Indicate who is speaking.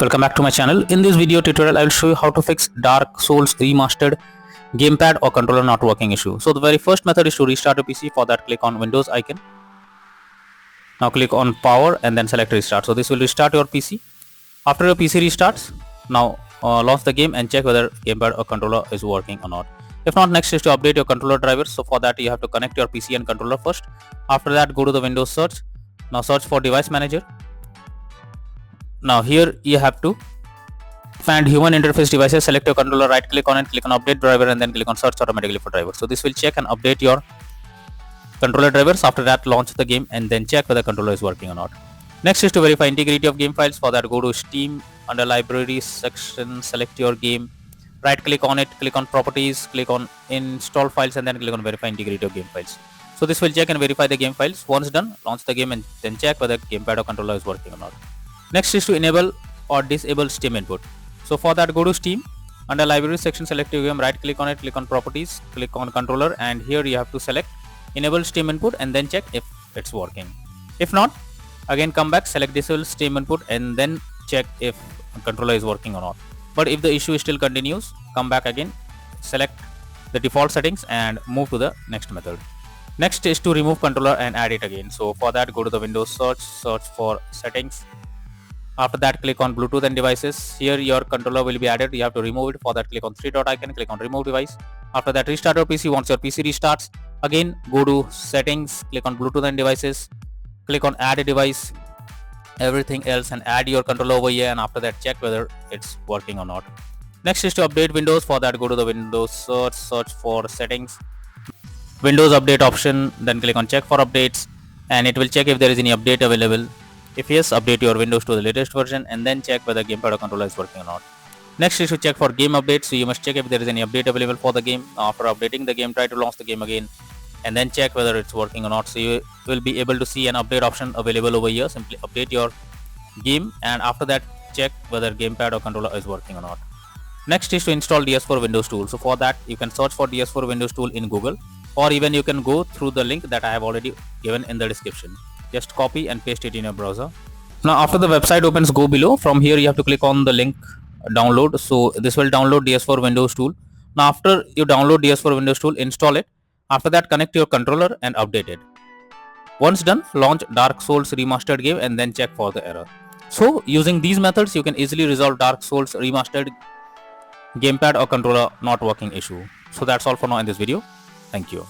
Speaker 1: Welcome back to my channel. In this video tutorial I will show you how to fix Dark Souls Remastered gamepad or controller not working issue. So the very first method is to restart your PC. For that, click on Windows icon. Now click on power and then select restart. So this will restart your PC. After your PC restarts, now launch the game and check whether gamepad or controller is working or not. If not, next is to update your controller drivers. So for that you have to connect your PC and controller first. After that, go to the Windows search. Now search for device manager. Now here you have to find human interface devices, select your controller, right click on it, click on update driver and then click on search automatically for driver. So this will check and update your controller drivers. After that, launch the game and then check whether controller is working or not. Next is to verify integrity of game files. For that, go to Steam, under libraries section, select your game, right click on it, click on properties, click on install files and then click on verify integrity of game files. So this will check and verify the game files. Once done, launch the game and then check whether gamepad or controller is working or not. Next is to enable or disable Steam input. So for that, go to Steam, under library section, select your game, right click on it, click on properties, click on controller and here you have to select enable Steam input and then check if it's working. If not, again come back, select disable Steam input and then check if controller is working or not. But if the issue still continues, come back again, select the default settings and move to the next method. Next is to remove controller and add it again. So for that, go to the Windows search for settings. After that, click on Bluetooth and devices. Here your controller will be added. You have to remove it. For that, click on three dot icon, click on remove device. After that, restart your PC. Once your PC restarts, again go to settings, click on Bluetooth and devices, click on add a device, everything else and add your controller over here and after that check whether it's working or not. Next is to update Windows. For that, go to the Windows search for settings, Windows update option, then click on check for updates and it will check if there is any update available. If yes, update your Windows to the latest version and then check whether gamepad or controller is working or not. Next is to check for game updates. So you must check if there is any update available for the game. After updating the game, try to launch the game again and then check whether it's working or not. So you will be able to see an update option available over here. Simply update your game and after that check whether gamepad or controller is working or not. Next is to install DS4 Windows tool. So for that, you can search for DS4 Windows tool in Google or even you can go through the link that I have already given in the description. Just copy and paste it in your browser. Now after the website opens, go below. From here you have to click on the link download. So this will download DS4 Windows tool. Now after you download DS4 Windows tool, install it. After that, connect your controller and update it. Once done, launch Dark Souls Remastered game and then check for the error. So using these methods, you can easily resolve Dark Souls Remastered gamepad or controller not working issue. So that's all for now in this video. Thank you.